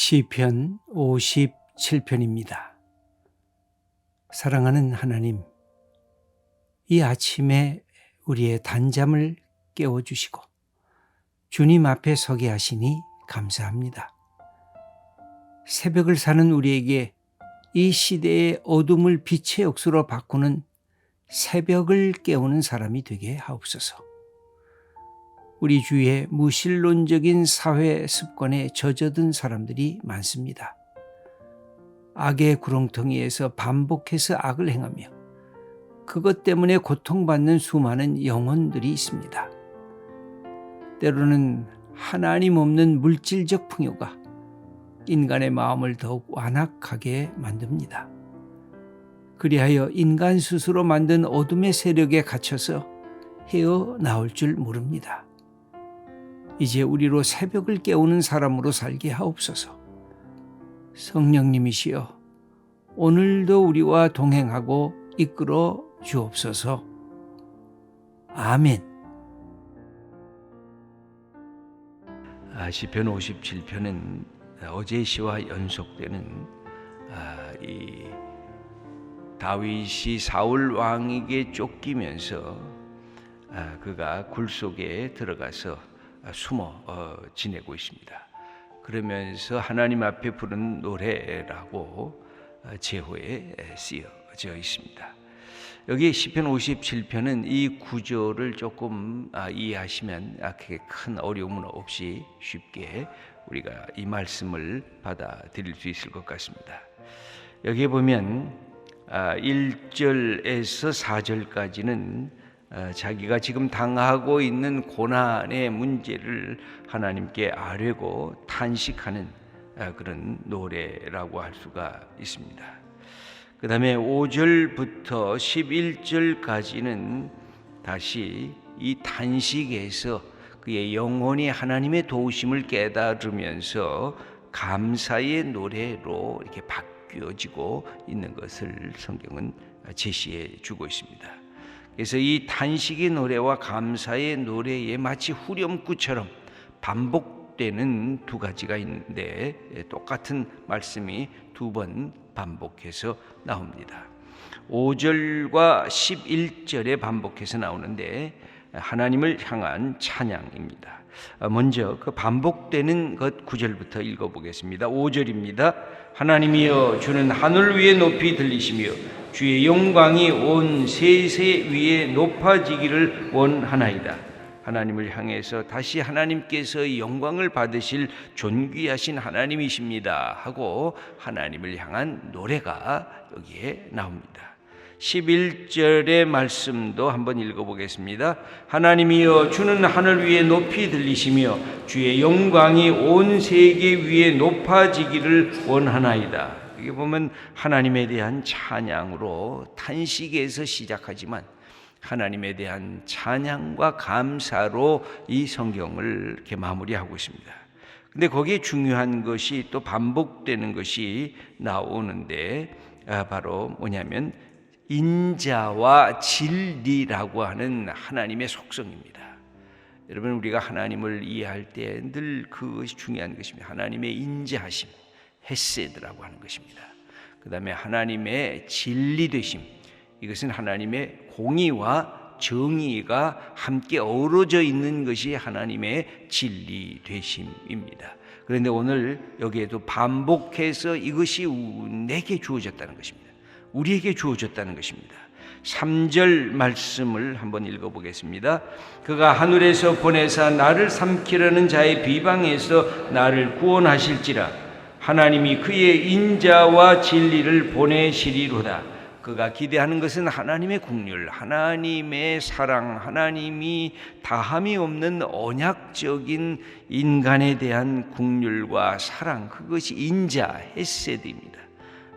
시편 57편입니다. 사랑하는 하나님, 이 아침에 우리의 단잠을 깨워주시고 주님 앞에 서게 하시니 감사합니다. 새벽을 사는 우리에게 이 시대의 어둠을 빛의 역수로 바꾸는 새벽을 깨우는 사람이 되게 하옵소서. 우리 주위에 무신론적인 사회 습관에 젖어든 사람들이 많습니다. 악의 구렁텅이에서 반복해서 악을 행하며 그것 때문에 고통받는 수많은 영혼들이 있습니다. 때로는 하나님 없는 물질적 풍요가 인간의 마음을 더욱 완악하게 만듭니다. 그리하여 인간 스스로 만든 어둠의 세력에 갇혀서 헤어나올 줄 모릅니다. 이제 우리로 새벽을 깨우는 사람으로 살게 하옵소서. 성령님이시여, 오늘도 우리와 동행하고 이끌어 주옵소서. 아멘. 시편 57편은 어제의 시와 연속되는 이 다윗이 사울 왕에게 쫓기면서 그가 굴 속에 들어가서 숨어 지내고 있습니다. 그러면서 하나님 앞에 부른 노래라고 제호에 쓰여져 있습니다. 여기 시편 57편은 이 구조를 조금 이해하시면 크게 큰 어려움은 없이 쉽게 우리가 이 말씀을 받아들일 수 있을 것 같습니다. 여기에 보면 1절에서 4절까지는 자기가 지금 당하고 있는 고난의 문제를 하나님께 아뢰고 탄식하는 그런 노래라고 할 수가 있습니다. 그 다음에 5절부터 11절까지는 다시 이 탄식에서 그의 영혼이 하나님의 도우심을 깨달으면서 감사의 노래로 이렇게 바뀌어지고 있는 것을 성경은 제시해 주고 있습니다. 그래서 이 탄식의 노래와 감사의 노래에 마치 후렴구처럼 반복되는 두 가지가 있는데 똑같은 말씀이 두 번 반복해서 나옵니다. 5절과 11절에 반복해서 나오는데 하나님을 향한 찬양입니다. 먼저 그 반복되는 것 9절부터 읽어보겠습니다. 5절입니다. 하나님이여, 주는 하늘 위에 높이 들리시며 주의 영광이 온 세세 위에 높아지기를 원하나이다. 하나님을 향해서 다시 하나님께서 영광을 받으실 존귀하신 하나님이십니다 하고 하나님을 향한 노래가 여기에 나옵니다. 11절의 말씀도 한번 읽어보겠습니다. 하나님이여, 주는 하늘 위에 높이 들리시며 주의 영광이 온 세계 위에 높아지기를 원하나이다. 여기 보면 하나님에 대한 찬양으로 탄식에서 시작하지만 하나님에 대한 찬양과 감사로 이 성경을 이렇게 마무리하고 있습니다. 근데 거기에 중요한 것이 또 반복되는 것이 나오는데 바로 뭐냐면 인자와 진리라고 하는 하나님의 속성입니다. 여러분, 우리가 하나님을 이해할 때 늘 그것이 중요한 것입니다. 하나님의 인자하심, 헤세드라고 하는 것입니다. 그 다음에 하나님의 진리되심, 이것은 하나님의 공의와 정의가 함께 어우러져 있는 것이 하나님의 진리되심입니다. 그런데 오늘 여기에도 반복해서 이것이 내게 주어졌다는 것입니다. 우리에게 주어졌다는 것입니다. 3절 말씀을 한번 읽어보겠습니다. 그가 하늘에서 보내사 나를 삼키려는 자의 비방에서 나를 구원하실지라. 하나님이 그의 인자와 진리를 보내시리로다. 그가 기대하는 것은 하나님의 긍휼, 하나님의 사랑, 하나님이 다함이 없는 언약적인 인간에 대한 긍휼과 사랑, 그것이 인자, 헤세드입니다.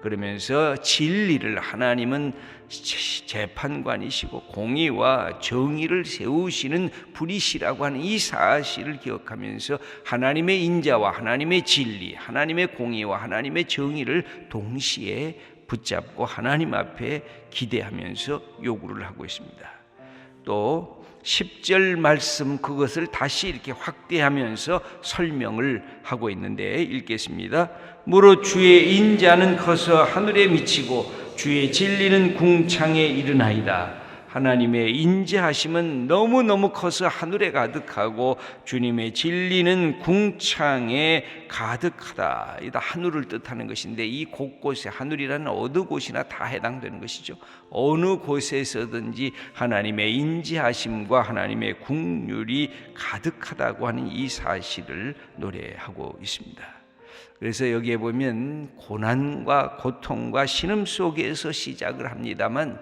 그러면서 진리를, 하나님은 재판관이시고 공의와 정의를 세우시는 분이시라고 하는 이 사실을 기억하면서 하나님의 인자와 하나님의 진리, 하나님의 공의와 하나님의 정의를 동시에 붙잡고 하나님 앞에 기대하면서 요구를 하고 있습니다. 또 10절 말씀 그것을 다시 이렇게 확대하면서 설명을 하고 있는데 읽겠습니다. 무릇 주의 인자는 커서 하늘에 미치고 주의 진리는 궁창에 이르나이다. 하나님의 인자하심은 너무너무 커서 하늘에 가득하고 주님의 진리는 궁창에 가득하다. 이다 하늘을 뜻하는 것인데 이 곳곳에 하늘이라는 어느 곳이나 다 해당되는 것이죠. 어느 곳에서든지 하나님의 인자하심과 하나님의 긍휼이 가득하다고 하는 이 사실을 노래하고 있습니다. 그래서 여기에 보면 고난과 고통과 신음 속에서 시작을 합니다만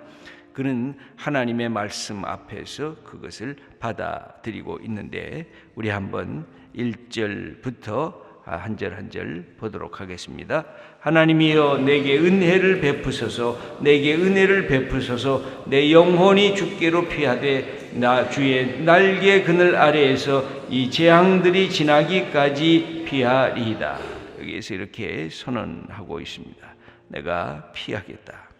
그는 하나님의 말씀 앞에서 그것을 받아들이고 있는데 우리 한번 1절부터 한 절 한 절 보도록 하겠습니다. 하나님이여 내게 은혜를 베푸소서 내게 은혜를 베푸소서 내 영혼이 주께로 피하되 나 주의 날개 그늘 아래에서 이 재앙들이 지나기까지 피하리이다. 여기에서 이렇게 선언하고 있습니다. 내가 피하겠다.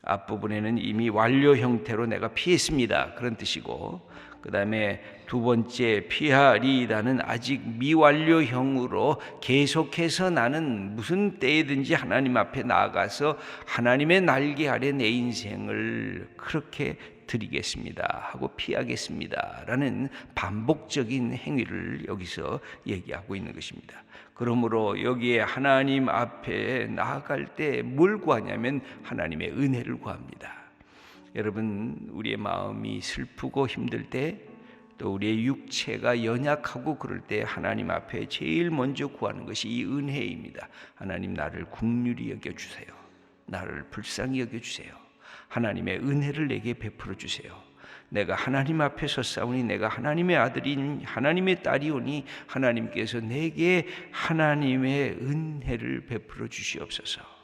앞부분에는 이미 완료 형태로 내가 피했습니다. 그런 뜻이고 그 다음에 두 번째 피하리이다는 아직 미완료형으로 계속해서 나는 무슨 때이든지 하나님 앞에 나아가서 하나님의 날개 아래 내 인생을 그렇게 드리겠습니다 하고 피하겠습니다 라는 반복적인 행위를 여기서 얘기하고 있는 것입니다. 그러므로 여기에 하나님 앞에 나아갈 때 뭘 구하냐면 하나님의 은혜를 구합니다. 여러분 우리의 마음이 슬프고 힘들 때 또 우리의 육체가 연약하고 그럴 때 하나님 앞에 제일 먼저 구하는 것이 이 은혜입니다. 하나님 나를 긍휼히 여겨주세요. 나를 불쌍히 여겨주세요. 하나님의 은혜를 내게 베풀어 주세요. 내가 하나님 앞에 섰사오니 내가 하나님의 아들인 하나님의 딸이오니 하나님께서 내게 하나님의 은혜를 베풀어 주시옵소서.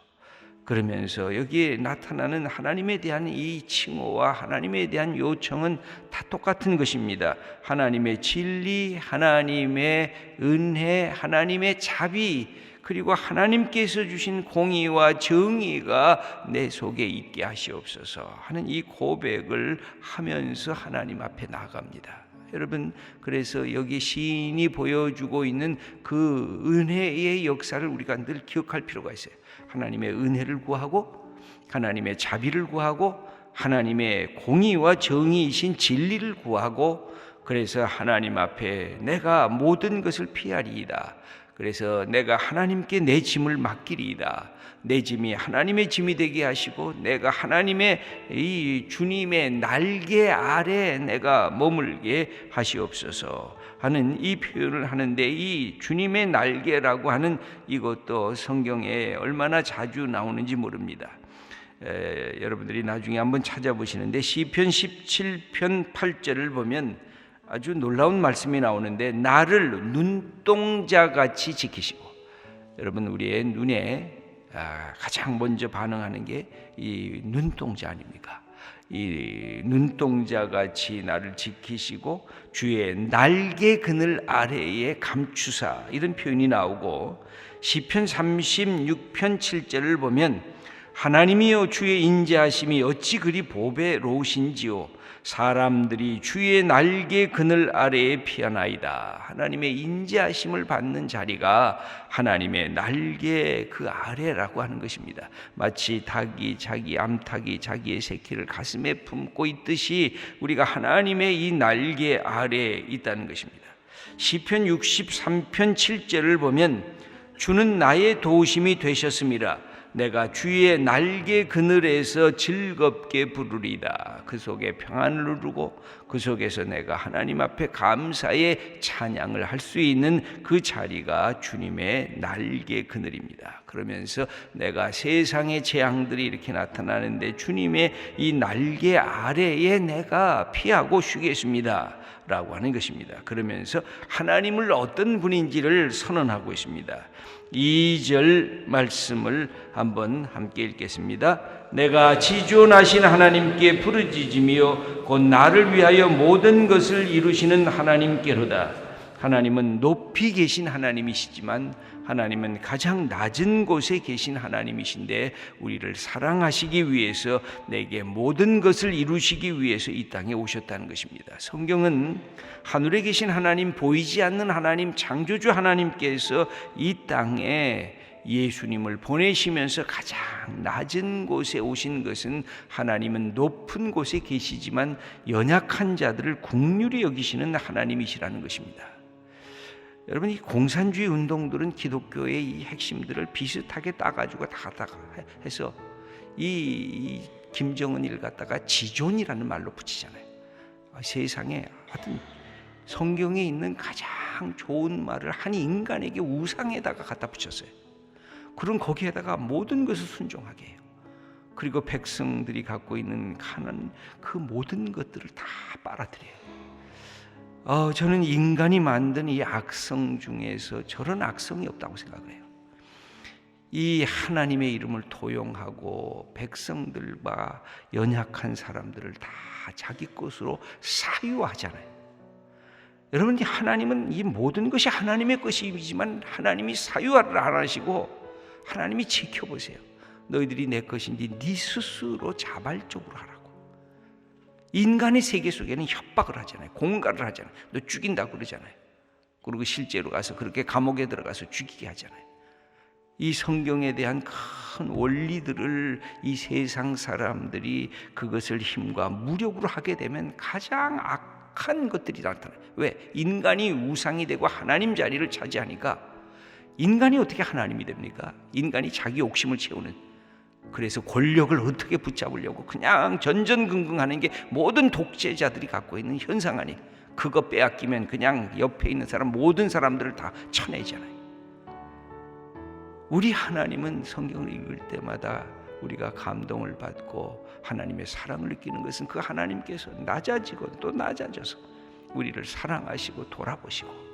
그러면서 여기에 나타나는 하나님에 대한 이 칭호와 하나님에 대한 요청은 다 똑같은 것입니다. 하나님의 진리, 하나님의 은혜, 하나님의 자비, 그리고 하나님께서 주신 공의와 정의가 내 속에 있게 하시옵소서 하는 이 고백을 하면서 하나님 앞에 나아갑니다. 여러분 그래서 여기 시인이 보여주고 있는 그 은혜의 역사를 우리가 늘 기억할 필요가 있어요. 하나님의 은혜를 구하고 하나님의 자비를 구하고 하나님의 공의와 정의이신 진리를 구하고 그래서 하나님 앞에 내가 모든 것을 피하리이다. 그래서 내가 하나님께 내 짐을 맡기리이다. 내 짐이 하나님의 짐이 되게 하시고 내가 하나님의 이 주님의 날개 아래 내가 머물게 하시옵소서 하는 이 표현을 하는데 이 주님의 날개라고 하는 이것도 성경에 얼마나 자주 나오는지 모릅니다. 여러분들이 나중에 한번 찾아보시는데 시편 17편 8절을 보면 아주 놀라운 말씀이 나오는데 나를 눈동자같이 지키시고 여러분 우리의 눈에 가장 먼저 반응하는 게 이 눈동자 아닙니까? 이 눈동자같이 나를 지키시고 주의 날개 그늘 아래에 감추사 이런 표현이 나오고 시편 36편 7절을 보면 하나님이여 주의 인자하심이 어찌 그리 보배로우신지요 사람들이 주의 날개 그늘 아래에 피하나이다. 하나님의 인자하심을 받는 자리가 하나님의 날개 그 아래라고 하는 것입니다. 마치 닭이 자기 암탉이 자기의 새끼를 가슴에 품고 있듯이 우리가 하나님의 이 날개 아래에 있다는 것입니다. 시편 63편 7절을 보면 주는 나의 도우심이 되셨음이라 내가 주의 날개 그늘에서 즐겁게 부르리다. 그 속에 평안을 누르고 그 속에서 내가 하나님 앞에 감사의 찬양을 할 수 있는 그 자리가 주님의 날개 그늘입니다. 그러면서 내가 세상의 재앙들이 이렇게 나타나는데 주님의 이 날개 아래에 내가 피하고 쉬겠습니다 라고 하는 것입니다. 그러면서 하나님을 어떤 분인지를 선언하고 있습니다. 2절 말씀을 한번 함께 읽겠습니다. 내가 지존하신 하나님께 부르짖으며 곧 나를 위하여 모든 것을 이루시는 하나님께로다. 하나님은 높이 계신 하나님이시지만 하나님은 가장 낮은 곳에 계신 하나님이신데 우리를 사랑하시기 위해서 내게 모든 것을 이루시기 위해서 이 땅에 오셨다는 것입니다. 성경은 하늘에 계신 하나님, 보이지 않는 하나님, 창조주 하나님께서 이 땅에 예수님을 보내시면서 가장 낮은 곳에 오신 것은 하나님은 높은 곳에 계시지만 연약한 자들을 국률이 여기시는 하나님이시라는 것입니다. 여러분, 이 공산주의 운동들은 기독교의 이 핵심들을 비슷하게 따가지고 다 해서 이 김정은이를 갖다가 지존이라는 말로 붙이잖아요. 세상에 하여튼 성경에 있는 가장 좋은 말을 한 인간에게 우상에다가 갖다 붙였어요. 그럼 거기에다가 모든 것을 순종하게 해요. 그리고 백성들이 갖고 있는 가난, 그 모든 것들을 다 빨아들여요. 저는 인간이 만든 이 악성 중에서 저런 악성이 없다고 생각을 해요. 이 하나님의 이름을 도용하고 백성들과 연약한 사람들을 다 자기 것으로 사유하잖아요. 여러분, 하나님은 이 모든 것이 하나님의 것이지만 하나님이 사유를 안 하시고 하나님이 지켜보세요. 너희들이 내 것인지 네 스스로 자발적으로 하라고. 인간의 세계 속에는 협박을 하잖아요. 공갈을 하잖아요. 너 죽인다고 그러잖아요. 그리고 실제로 가서 그렇게 감옥에 들어가서 죽이게 하잖아요. 이 성경에 대한 큰 원리들을 이 세상 사람들이 그것을 힘과 무력으로 하게 되면 가장 악한 것들이 나타나요. 왜? 인간이 우상이 되고 하나님 자리를 차지하니까 인간이 어떻게 하나님이 됩니까? 인간이 자기 욕심을 채우는, 그래서 권력을 어떻게 붙잡으려고 그냥 전전긍긍하는 게 모든 독재자들이 갖고 있는 현상 아니에요. 그거 빼앗기면 그냥 옆에 있는 사람 모든 사람들을 다 쳐내잖아요. 우리 하나님은 성경을 읽을 때마다 우리가 감동을 받고 하나님의 사랑을 느끼는 것은 그 하나님께서 낮아지고 또 낮아져서 우리를 사랑하시고 돌아보시고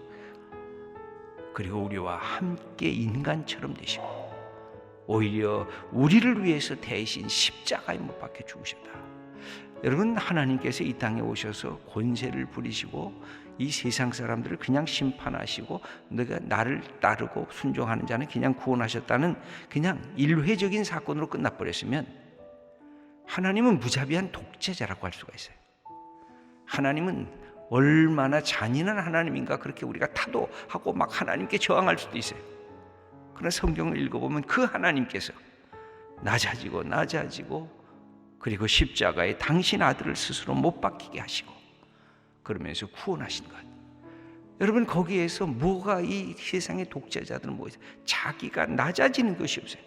그리고 우리와 함께 인간처럼 되시고 오히려 우리를 위해서 대신 십자가에 못 박혀 죽으셨다. 여러분, 하나님께서 이 땅에 오셔서 권세를 부리시고 이 세상 사람들을 그냥 심판하시고 너가 나를 따르고 순종하는 자는 그냥 구원하셨다는 그냥 일회적인 사건으로 끝나버렸으면 하나님은 무자비한 독재자라고 할 수가 있어요. 하나님은 얼마나 잔인한 하나님인가 그렇게 우리가 타도하고 막 하나님께 저항할 수도 있어요. 그러나 성경을 읽어보면 그 하나님께서 낮아지고 그리고 십자가에 당신 아들을 스스로 못 박히게 하시고 그러면서 구원하신 것. 여러분, 거기에서 뭐가 이 세상의 독재자들은 뭐예요? 자기가 낮아지는 것이 없어요.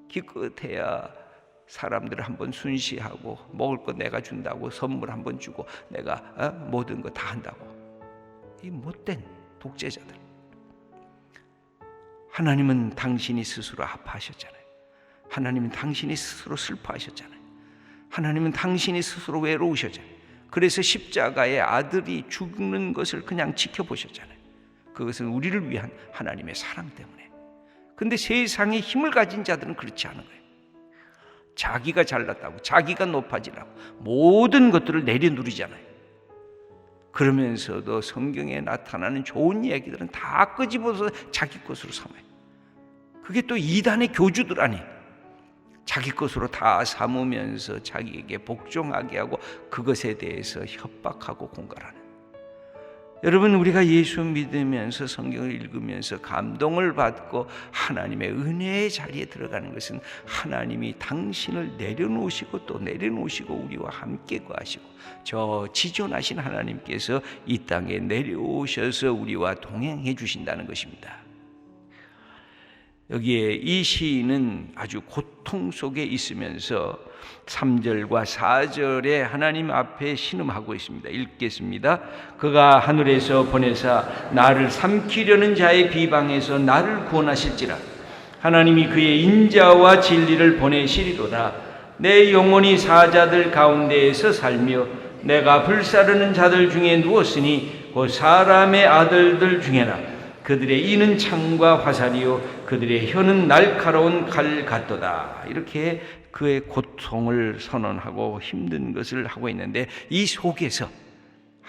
기껏해야 사람들을 한번 순시하고 먹을 거 내가 준다고 선물 한번 주고 내가 모든 거 다 한다고. 이 못된 독재자들. 하나님은 당신이 스스로 아파하셨잖아요. 하나님은 당신이 스스로 슬퍼하셨잖아요. 하나님은 당신이 스스로 외로우셨잖아요. 그래서 십자가의 아들이 죽는 것을 그냥 지켜보셨잖아요. 그것은 우리를 위한 하나님의 사랑 때문에. 근데 세상에 힘을 가진 자들은 그렇지 않은 거예요. 자기가 잘났다고, 자기가 높아지라고 모든 것들을 내려누리잖아요. 그러면서도 성경에 나타나는 좋은 이야기들은 다 끄집어서 자기 것으로 삼아요. 그게 또 이단의 교주들 아니에요. 자기 것으로 다 삼으면서 자기에게 복종하게 하고 그것에 대해서 협박하고 공갈하는. 여러분, 우리가 예수 믿으면서 성경을 읽으면서 감동을 받고 하나님의 은혜의 자리에 들어가는 것은 하나님이 당신을 내려놓으시고 또 내려놓으시고 우리와 함께 거하시고 저 지존하신 하나님께서 이 땅에 내려오셔서 우리와 동행해 주신다는 것입니다. 여기에 이 시인은 아주 고통 속에 있으면서 3절과 4절에 하나님 앞에 신음하고 있습니다. 읽겠습니다. 그가 하늘에서 보내사 나를 삼키려는 자의 비방에서 나를 구원하실지라. 하나님이 그의 인자와 진리를 보내시리로다. 내 영혼이 사자들 가운데에서 살며 내가 불사르는 자들 중에 누웠으니 그 사람의 아들들 중에나 그들의 이는 창과 화살이요 그들의 혀는 날카로운 칼 같도다. 이렇게 그의 고통을 선언하고 힘든 것을 하고 있는데 이 속에서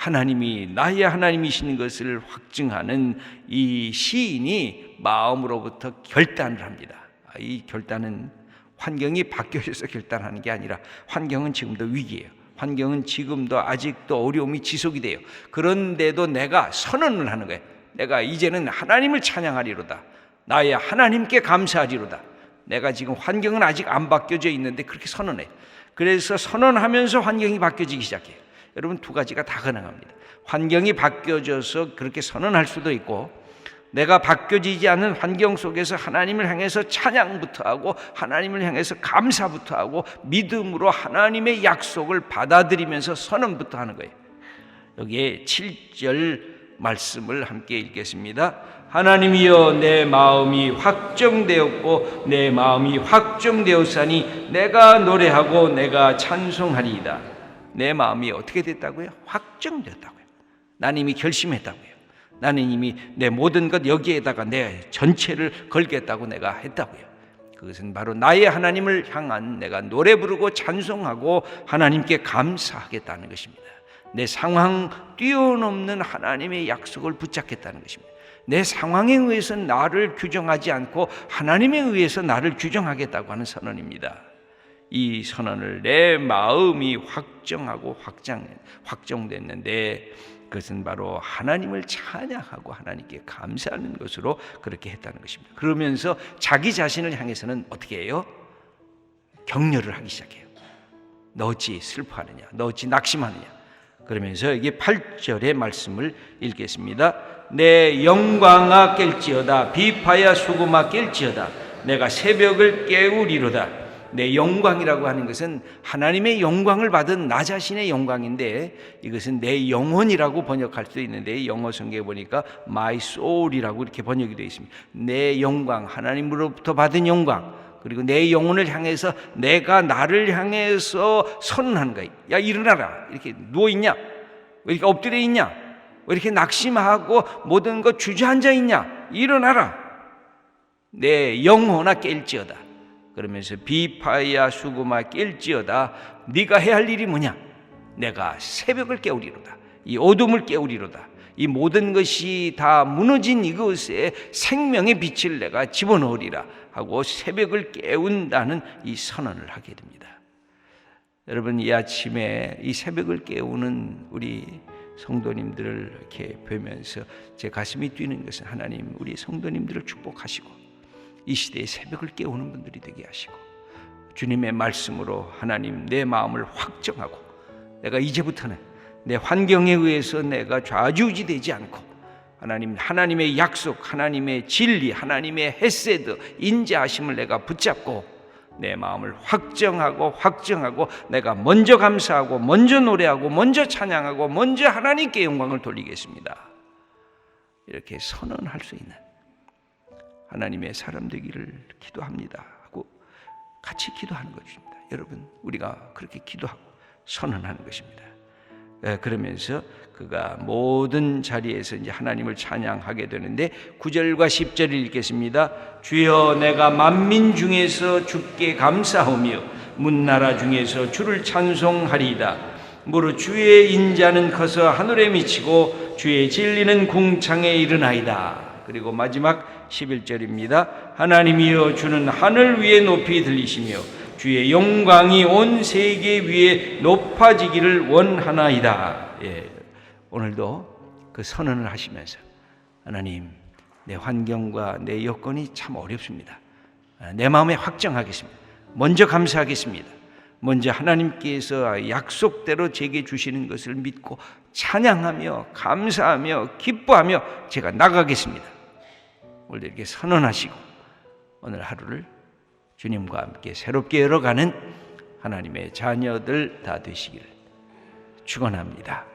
하나님이 나의 하나님이신 것을 확증하는 이 시인이 마음으로부터 결단을 합니다. 이 결단은 환경이 바뀌어져서 결단하는 게 아니라 환경은 지금도 위기예요. 환경은 지금도 아직도 어려움이 지속이 돼요. 그런데도 내가 선언을 하는 거예요. 내가 이제는 하나님을 찬양하리로다. 나의 하나님께 감사하리로다. 내가 지금 환경은 아직 안 바뀌어져 있는데 그렇게 선언해요. 그래서 선언하면서 환경이 바뀌어지기 시작해요. 여러분, 두 가지가 다 가능합니다. 환경이 바뀌어져서 그렇게 선언할 수도 있고, 내가 바뀌어지지 않는 환경 속에서 하나님을 향해서 찬양부터 하고 하나님을 향해서 감사부터 하고 믿음으로 하나님의 약속을 받아들이면서 선언부터 하는 거예요. 여기에 7절 말씀을 함께 읽겠습니다. 하나님이여, 내 마음이 확정되었고 내 마음이 확정되었사니 내가 노래하고 내가 찬송하리이다. 내 마음이 어떻게 됐다고요? 확정되었다고요. 나는 이미 결심했다고요. 나는 이미 내 모든 것 여기에다가 내 전체를 걸겠다고 내가 했다고요. 그것은 바로 나의 하나님을 향한 내가 노래 부르고 찬송하고 하나님께 감사하겠다는 것입니다. 내 상황 뛰어넘는 하나님의 약속을 붙잡겠다는 것입니다. 내 상황에 의해서 나를 규정하지 않고 하나님에 의해서 나를 규정하겠다고 하는 선언입니다. 이 선언을 내 마음이 확정하고 확정됐는데 그것은 바로 하나님을 찬양하고 하나님께 감사하는 것으로 그렇게 했다는 것입니다. 그러면서 자기 자신을 향해서는 어떻게 해요? 격려를 하기 시작해요. 너 어찌 슬퍼하느냐? 너 어찌 낙심하느냐? 그러면서 여기 8절의 말씀을 읽겠습니다. 내 영광아 깰지어다. 비파야 수금아 깰지어다. 내가 새벽을 깨우리로다. 내 영광이라고 하는 것은 하나님의 영광을 받은 나 자신의 영광인데, 이것은 내 영혼이라고 번역할 수도 있는데 영어 성경에 보니까 my soul이라고 이렇게 번역이 되어 있습니다. 내 영광, 하나님으로부터 받은 영광, 그리고 내 영혼을 향해서 내가 나를 향해서 선언하는 거예요. 야, 일어나라. 이렇게 누워있냐? 왜 이렇게 엎드려 있냐? 왜 이렇게 낙심하고 모든 것 주저앉아 있냐? 일어나라. 내 영혼아 깰지어다. 그러면서 비파야 수금아 깰지어다. 네가 해야 할 일이 뭐냐? 내가 새벽을 깨우리로다. 이 어둠을 깨우리로다. 이 모든 것이 다 무너진 이것에 생명의 빛을 내가 집어넣으리라 하고 새벽을 깨운다는 이 선언을 하게 됩니다. 여러분, 이 아침에 이 새벽을 깨우는 우리 성도님들을 이렇게 보면서 제 가슴이 뛰는 것은 하나님 우리 성도님들을 축복하시고 이 시대에 새벽을 깨우는 분들이 되게 하시고, 주님의 말씀으로 하나님 내 마음을 확정하고 내가 이제부터는 내 환경에 의해서 내가 좌지우지되지 않고 하나님의 약속, 하나님의 진리, 하나님의 헤세드, 인자하심을 내가 붙잡고 내 마음을 확정하고 내가 먼저 감사하고 먼저 노래하고 먼저 찬양하고 먼저 하나님께 영광을 돌리겠습니다. 이렇게 선언할 수 있는 하나님의 사람 되기를 기도합니다 하고 같이 기도하는 것입니다. 여러분, 우리가 그렇게 기도하고 선언하는 것입니다. 그러면서 그가 모든 자리에서 이제 하나님을 찬양하게 되는데 9절과 10절을 읽겠습니다. 주여, 내가 만민 중에서 주께 감사하며 문나라 중에서 주를 찬송하리이다. 무릇 주의 인자는 커서 하늘에 미치고 주의 진리는 궁창에 이르나이다. 그리고 마지막 11절입니다. 하나님이여, 주는 하늘 위에 높이 들리시며 주의 영광이 온 세계 위에 높아지기를 원하나이다. 오늘도 그 선언을 하시면서 하나님, 내 환경과 내 여건이 참 어렵습니다. 내 마음에 확정하겠습니다. 먼저 감사하겠습니다. 먼저 하나님께서 약속대로 제게 주시는 것을 믿고 찬양하며 감사하며 기뻐하며 제가 나가겠습니다. 오늘 이렇게 선언하시고 오늘 하루를 주님과 함께 새롭게 열어가는 하나님의 자녀들 다 되시기를 축원합니다.